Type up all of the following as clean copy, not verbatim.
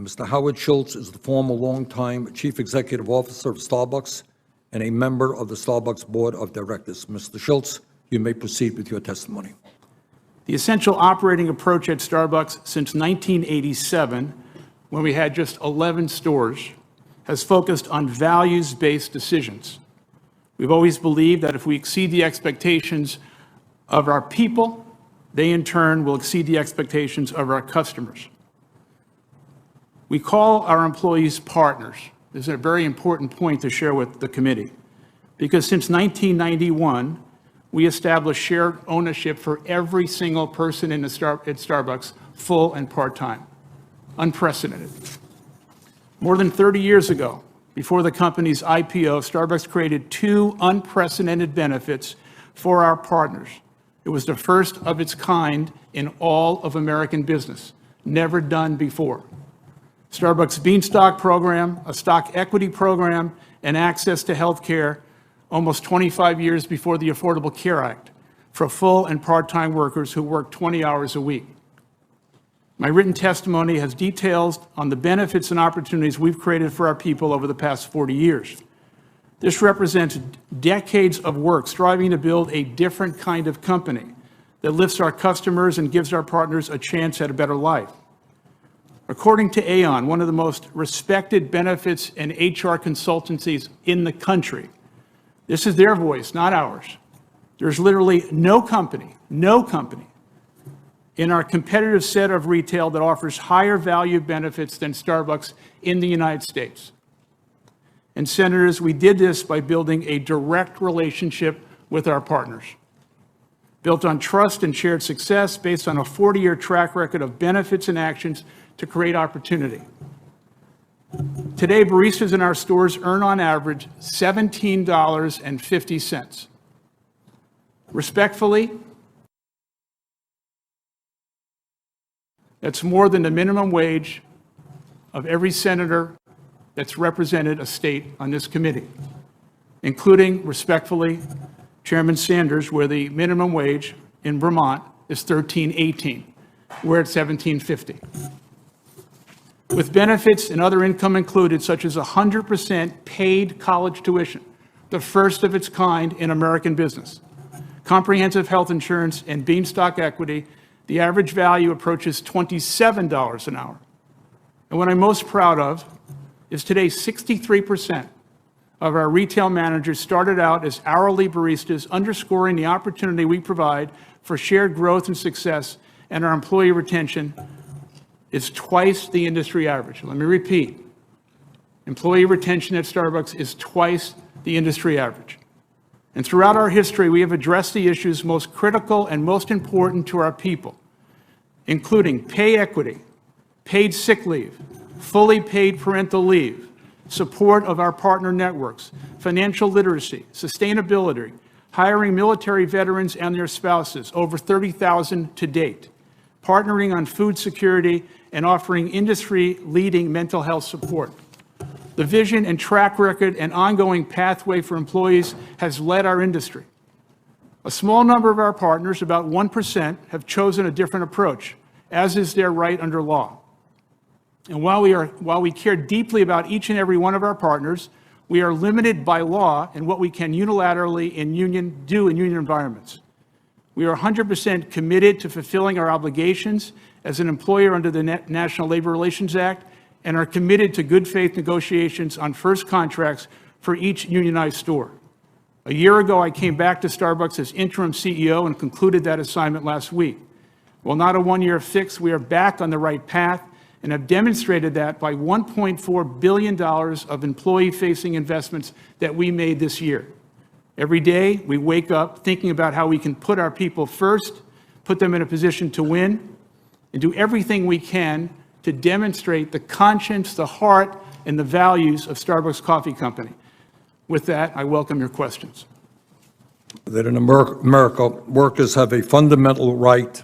Mr. Howard Schultz is the former longtime Chief Executive Officer of Starbucks and a member of the Starbucks Board of Directors. Mr. Schultz, you may proceed with your testimony. The essential operating approach at Starbucks since 1987, when we had just 11 stores, has focused on values-based decisions. We've always believed that if we exceed the expectations of our people, they in turn will exceed the expectations of our customers. We call our employees partners. This is a very important point to share with the committee, because since 1991, we established shared ownership for every single person at Starbucks, full and part-time. Unprecedented. More than 30 years ago, before the company's IPO, Starbucks created 2 unprecedented benefits for our partners. It was the first of its kind in all of American business, never done before. Starbucks Beanstalk program, a stock equity program, and access to health care almost 25 years before the Affordable Care Act for full and part-time workers who work 20 hours a week. My written testimony has details on the benefits and opportunities we've created for our people over the past 40 years. This represents decades of work striving to build a different kind of company that lifts our customers and gives our partners a chance at a better life. According to Aon, one of the most respected benefits and HR consultancies in the country, this is their voice, not ours. There's literally no company in our competitive set of retail that offers higher value benefits than Starbucks in the United States. And Senators, we did this by building a direct relationship with our partners, built on trust and shared success based on a 40-year track record of benefits and actions to create opportunity. Today, baristas in our stores earn on average $17.50. Respectfully, that's more than the minimum wage of every senator that's represented a state on this committee, including, respectfully, Chairman Sanders, where the minimum wage in Vermont is $13.18. We're at $17.50. With benefits and other income included, such as 100% paid college tuition, the first of its kind in American business, comprehensive health insurance, and Beanstalk equity, the average value approaches $27 an hour. And what I'm most proud of is today 63% of our retail managers started out as hourly baristas, underscoring the opportunity we provide for shared growth and success, and our employee retention is twice the industry average. Let me repeat. Employee retention at Starbucks is twice the industry average. And throughout our history, we have addressed the issues most critical and most important to our people, including pay equity, paid sick leave, fully paid parental leave, support of our partner networks, financial literacy, sustainability, hiring military veterans and their spouses, over 30,000 to date, partnering on food security, and offering industry-leading mental health support. The vision and track record and ongoing pathway for employees has led our industry. A small number of our partners, about 1%, have chosen a different approach, as is their right under law. And while we care deeply about each and every one of our partners, we are limited by law in what we can unilaterally do in union environments. We are 100% committed to fulfilling our obligations as an employer under the National Labor Relations Act, and are committed to good faith negotiations on first contracts for each unionized store. A year ago, I came back to Starbucks as interim CEO and concluded that assignment last week. While not a one-year fix, we are back on the right path and have demonstrated that by $1.4 billion of employee-facing investments that we made this year. Every day, we wake up thinking about how we can put our people first, put them in a position to win, and do everything we can to demonstrate the conscience, the heart, and the values of Starbucks Coffee Company. With that, I welcome your questions. That in America, workers have a fundamental right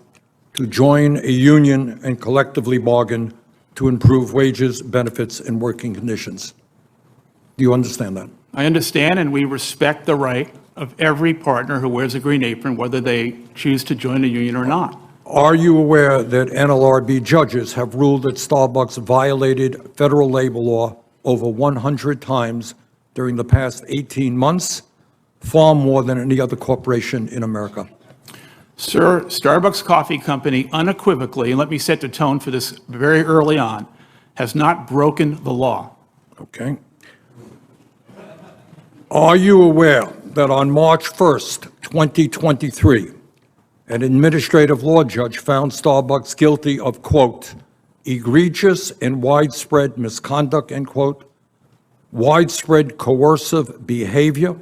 to join a union and collectively bargain to improve wages, benefits, and working conditions. Do you understand that? I understand, and we respect the right of every partner who wears a green apron, whether they choose to join a union or not. Are you aware that NLRB judges have ruled that Starbucks violated federal labor law over 100 times during the past 18 months, far more than any other corporation in America? Sir, Starbucks Coffee Company unequivocally, and let me set the tone for this very early on, has not broken the law. Okay. Are you aware that on March 1st, 2023, an administrative law judge found Starbucks guilty of, quote, egregious and widespread misconduct, end quote, widespread coercive behavior,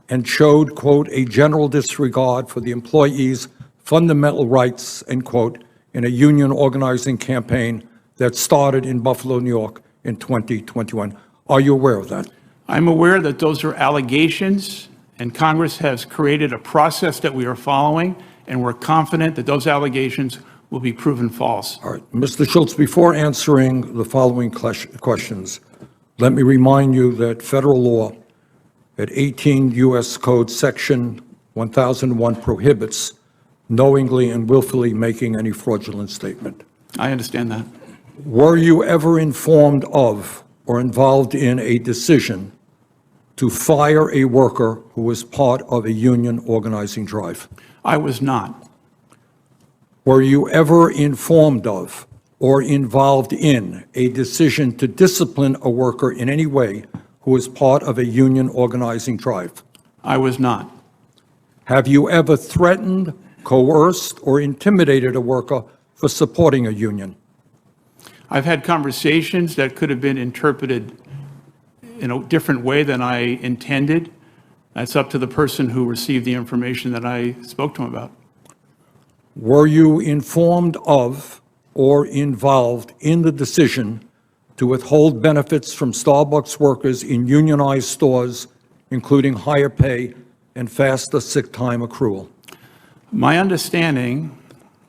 and showed, quote, a general disregard for the employees' fundamental rights, end quote, in a union organizing campaign that started in Buffalo, New York in 2021. Are you aware of that? I'm aware that those are allegations, and Congress has created a process that we are following, and we're confident that those allegations will be proven false. All right. Mr. Schultz, before answering the following questions, let me remind you that federal law at 18 U.S. Code Section 1001 prohibits knowingly and willfully making any fraudulent statement. I understand that. Were you ever informed of or involved in a decision to fire a worker who was part of a union organizing drive? I was not. Were you ever informed of or involved in a decision to discipline a worker in any way who was part of a union organizing drive? I was not. Have you ever threatened, coerced, or intimidated a worker for supporting a union? I've had conversations that could have been interpreted in a different way than I intended. That's up to the person who received the information that I spoke to him about. Were you informed of or involved in the decision to withhold benefits from Starbucks workers in unionized stores, including higher pay and faster sick time accrual? My understanding,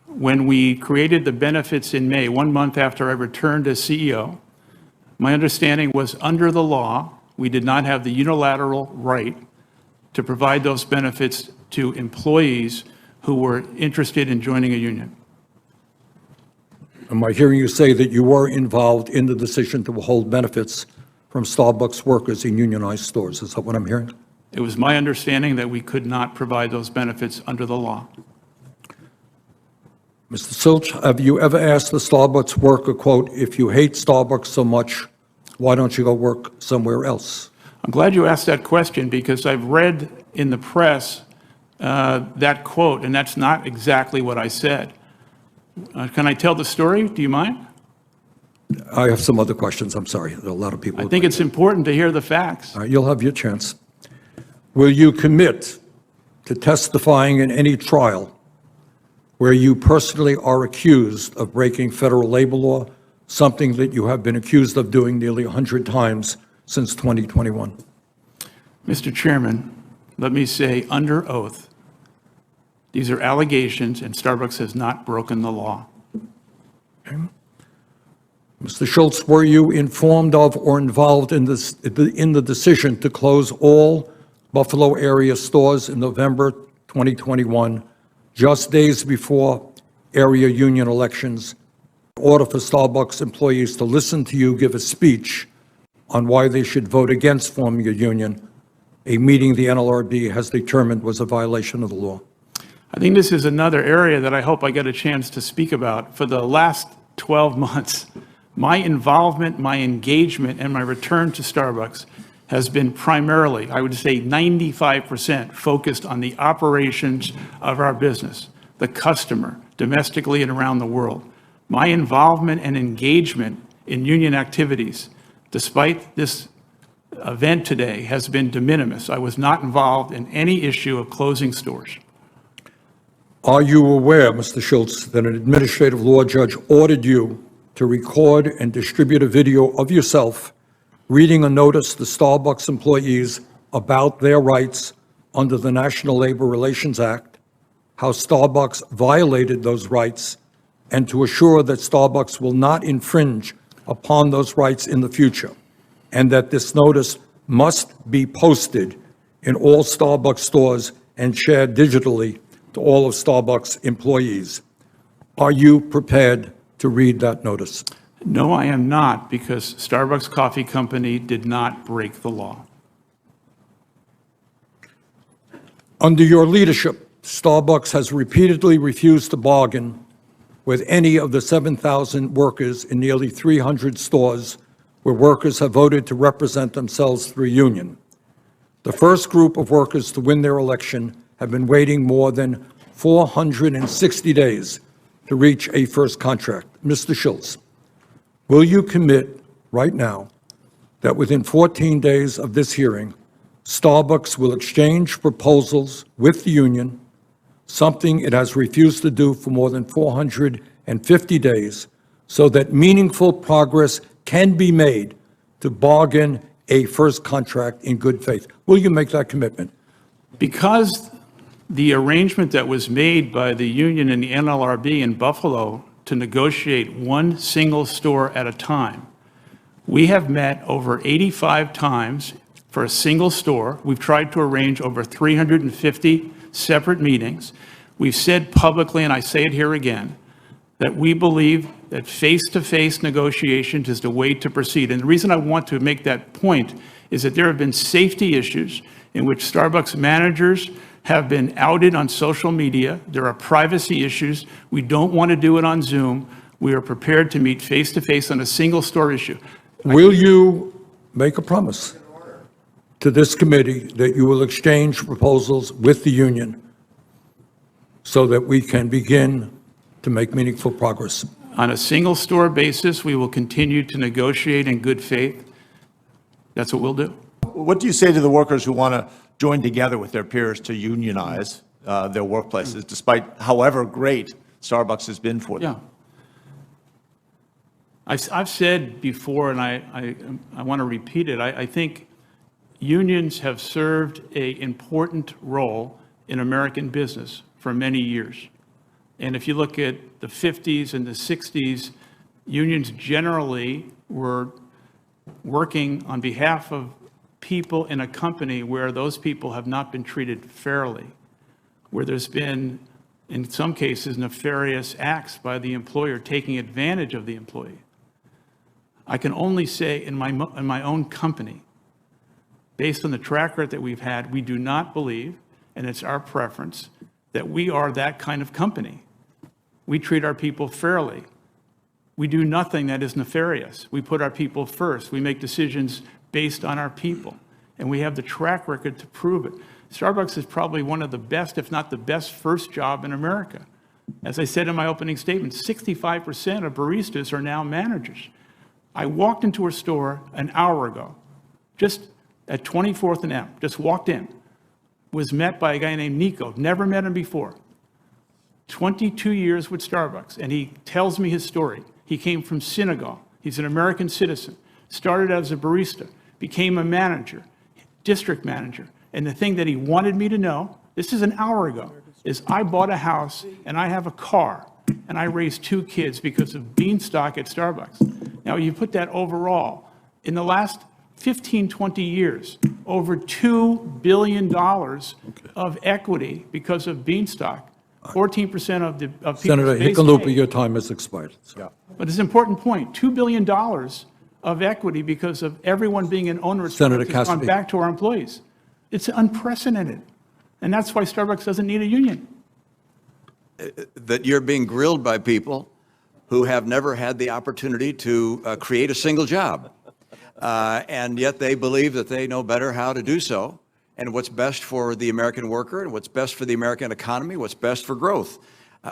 when we created the benefits in May, 1 month after I returned as CEO, my understanding was under the law, we did not have the unilateral right to provide those benefits to employees who were interested in joining a union. Am I hearing you say that you were involved in the decision to withhold benefits from Starbucks workers in unionized stores? Is that what I'm hearing? It was my understanding that we could not provide those benefits under the law. Mr. Schultz, have you ever asked the Starbucks worker, quote, if you hate Starbucks so much, why don't you go work somewhere else? I'm glad you asked that question because I've read in the press that quote, and that's not exactly what I said. Can I tell the story? Do you mind? I have some other questions. I'm sorry. There are a lot of people. I think it's important to hear the facts. All right, you'll have your chance. Will you commit to testifying in any trial where you personally are accused of breaking federal labor law, something that you have been accused of doing nearly 100 times since 2021? Mr. Chairman, let me say under oath, these are allegations and Starbucks has not broken the law. Okay. Mr. Schultz, were you informed of or involved in the decision to close all Buffalo area stores in November 2021, just days before area union elections, in order for Starbucks employees to listen to you give a speech on why they should vote against forming a union, a meeting the NLRB has determined was a violation of the law? I think this is another area that I hope I get a chance to speak about. For the last 12 months, my involvement, my engagement, and my return to Starbucks has been primarily, I would say 95%, focused on the operations of our business, the customer, domestically and around the world. My involvement and engagement in union activities, despite this event today, has been de minimis. I was not involved in any issue of closing stores. Are you aware, Mr. Schultz, that an administrative law judge ordered you to record and distribute a video of yourself reading a notice to Starbucks employees about their rights under the National Labor Relations Act, how Starbucks violated those rights, and to assure that Starbucks will not infringe upon those rights in the future, and that this notice must be posted in all Starbucks stores and shared digitally to all of Starbucks employees? Are you prepared to read that notice? No, I am not, because Starbucks Coffee Company did not break the law. Under your leadership, Starbucks has repeatedly refused to bargain with any of the 7,000 workers in nearly 300 stores where workers have voted to represent themselves through a union. The first group of workers to win their election have been waiting more than 460 days to reach a first contract. Mr. Schultz, will you commit right now that within 14 days of this hearing, Starbucks will exchange proposals with the union, something it has refused to do for more than 450 days, so that meaningful progress can be made to bargain a first contract in good faith? Will you make that commitment? Because the arrangement that was made by the union and the NLRB in Buffalo to negotiate one single store at a time, we have met over 85 times for a single store. We've tried to arrange over 350 separate meetings. We've said publicly, and I say it here again, that we believe that face-to-face negotiations is the way to proceed. And the reason I want to make that point is that there have been safety issues in which Starbucks managers have been outed on social media. There are privacy issues. We don't want to do it on Zoom. We are prepared to meet face-to-face on a single store issue. Will you make a promise to this committee that you will exchange proposals with the union so that we can begin to make meaningful progress? On a single store basis, we will continue to negotiate in good faith. That's what we'll do. What do you say to the workers who want to join together with their peers to unionize their workplaces, despite however great Starbucks has been for them? Yeah. I've said before, and I want to repeat it, I think unions have served an important role in American business for many years. And if you look at the 50s and the 60s, unions generally were working on behalf of people in a company where those people have not been treated fairly, where there's been, in some cases, nefarious acts by the employer taking advantage of the employee. I can only say in my own company, based on the track record that we've had, we do not believe, and it's our preference, that we are that kind of company. We treat our people fairly. We do nothing that is nefarious. We put our people first. We make decisions based on our people, and we have the track record to prove it. Starbucks is probably one of the best, if not the best, first job in America. As I said in my opening statement, 65% of baristas are now managers. I walked into a store an hour ago, just at 24th and M, just walked in, was met by a guy named Nico, never met him before. 22 years with Starbucks, and he tells me his story. He came from Senegal. He's an American citizen, started as a barista, became a manager, district manager. And the thing that he wanted me to know, this is an hour ago, is I bought a house and I have a car and I raised 2 kids because of beanstalk at Starbucks. Now you put that overall, in the last 15, 20 years, over $2 billion of equity because of beanstalk, 14% of people's Senator base Hickenlooper, pay. your time has expired. So. But it's an important point, $2 billion of equity because of everyone being an owner of Senator Starbucks has gone Cassidy. back to our employees. It's unprecedented. And that's why Starbucks doesn't need a union. That you're being grilled by people who have never had the opportunity to create a single job. And yet they believe that they know better how to do so, and what's best for the American worker, and what's best for the American economy, what's best for growth.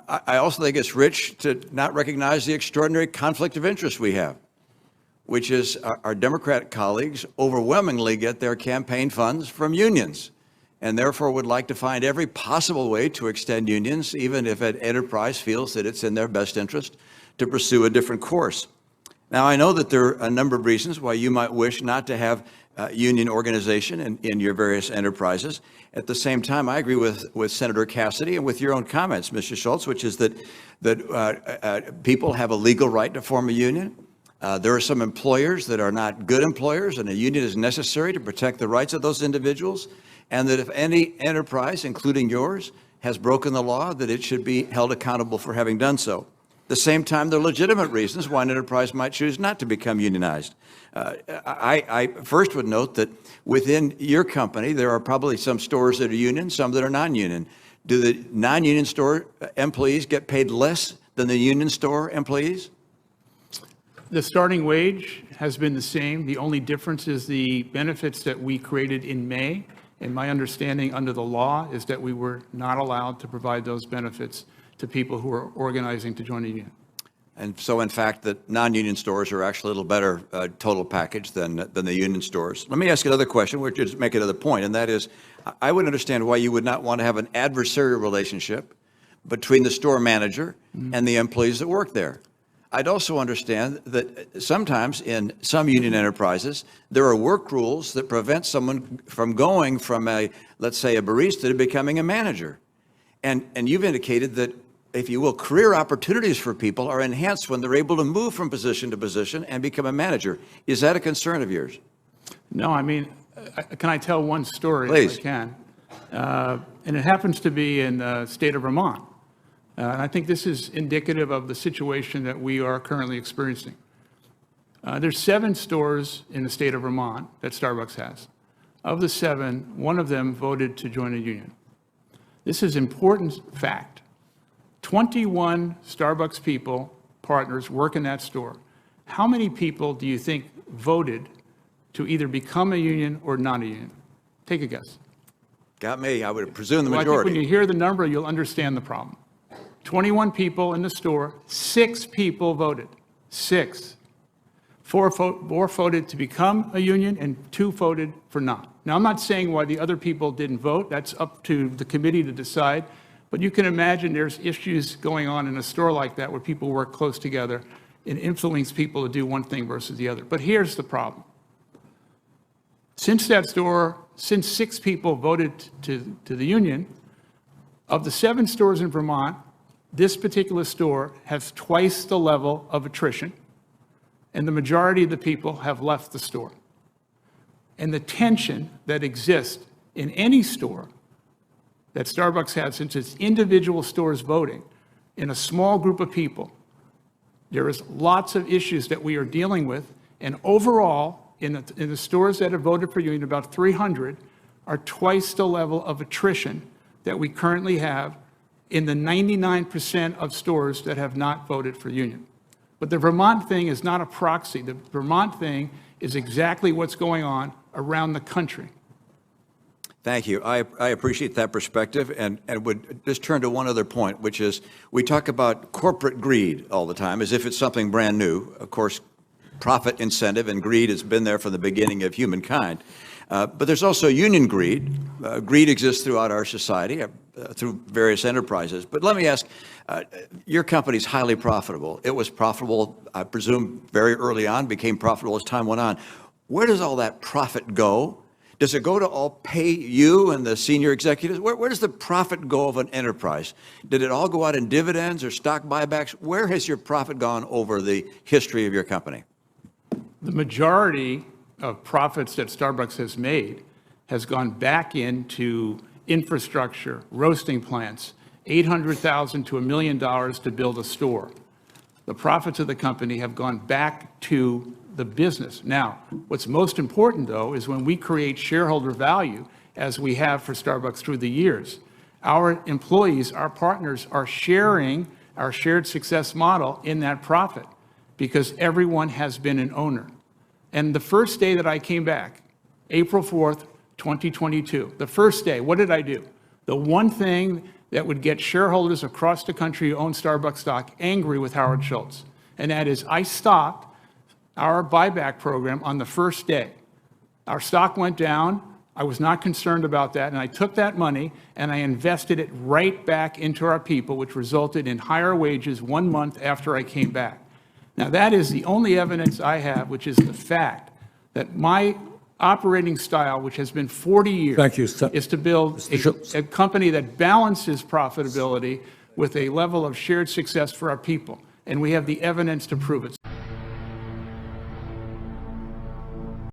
I also think it's rich to not recognize the extraordinary conflict of interest we have, which is our Democrat colleagues overwhelmingly get their campaign funds from unions, and therefore would like to find every possible way to extend unions, even if an enterprise feels that it's in their best interest to pursue a different course. Now, I know that there are a number of reasons why you might wish not to have union organization in your various enterprises. At the same time, I agree with Senator Cassidy and with your own comments, Mr. Schultz, which is that people have a legal right to form a union. There are some employers that are not good employers, and a union is necessary to protect the rights of those individuals, and that if any enterprise, including yours, has broken the law, that it should be held accountable for having done so. the same time, there are legitimate reasons why an enterprise might choose not to become unionized. I first would note that within your company, there are probably some stores that are union, some that are non-union. Do the non-union store employees get paid less than the union store employees? The starting wage has been the same. The only difference is the benefits that we created in May. And my understanding under the law is that we were not allowed to provide those benefits to people who are organizing to join a union. And so, in fact, the non-union stores are actually a little better total package than the union stores. Let me ask you another question, which is make another point, and that is, I would understand why you would not want to have an adversarial relationship between the store manager and the employees that work there. I'd also understand that sometimes in some union enterprises, there are work rules that prevent someone from going from let's say, a barista to becoming a manager. And you've indicated that, if you will, career opportunities for people are enhanced when they're able to move from position to position and become a manager. Is that a concern of yours? No, I mean, can I tell one story? Please. If I can? And it happens to be in the state of Vermont. And I think this is indicative of the situation that we are currently experiencing. There's 7 stores in the state of Vermont that Starbucks has. Of the 7, one of them voted to join a union. This is important fact. 21 Starbucks people, partners, work in that store. How many people do you think voted to either become a union or not a union? Take a guess. Got me. I would presume the Well, I think majority. when you hear the number, you'll understand the problem. 21 people in the store, 6 people voted. 6. 4 voted to become a union and 2 voted for not. Now, I'm not saying why the other people didn't vote. That's up to the committee to decide. But you can imagine there's issues going on in a store like that where people work close together and influence people to do one thing versus the other. But here's the problem. Since 6 people voted to the union, of the 7 stores in Vermont, this particular store has twice the level of attrition, and the majority of the people have left the store. And the tension that exists in any store that Starbucks has, since it's individual stores voting in a small group of people, there is lots of issues that we are dealing with. And overall, in the stores that have voted for union, about 300 are twice the level of attrition that we currently have in the 99% of stores that have not voted for union. But the Vermont thing is not a proxy. The Vermont thing is exactly what's going on around the country. Thank you. I appreciate that perspective, and would just turn to one other point, which is we talk about corporate greed all the time as if it's something brand new. Of course, profit incentive and greed has been there from the beginning of humankind. But there's also union greed. Greed exists throughout our society through various enterprises. But let me ask, your company's highly profitable. It was profitable, I presume, very early on, became profitable as time went on. Where does all that profit go? Does it go to all pay you and the senior executives? Where does the profit go of an enterprise? Did it all go out in dividends or stock buybacks? Where has your profit gone over the history of your company? The majority of profits that Starbucks has made has gone back into infrastructure, roasting plants, $800,000 to $1 million to build a store. The profits of the company have gone back to the business. Now, what's most important, though, is when we create shareholder value, as we have for Starbucks through the years, our employees, our partners, are sharing our shared success model in that profit because everyone has been an owner. And the first day that I came back, April 4th, 2022, the first day, what did I do? The one thing that would get shareholders across the country who own Starbucks stock angry with Howard Schultz, and that is I stopped our buyback program on the first day. Our stock went down. I was not concerned about that, and I took that money and I invested it right back into our people, which resulted in higher wages 1 month after I came back. Now, that is the only evidence I have, which is the fact that my operating style, which has been 40 years, Thank you, sir. is to build Mr. Schultz. a company that balances profitability with a level of shared success for our people. And we have the evidence to prove it.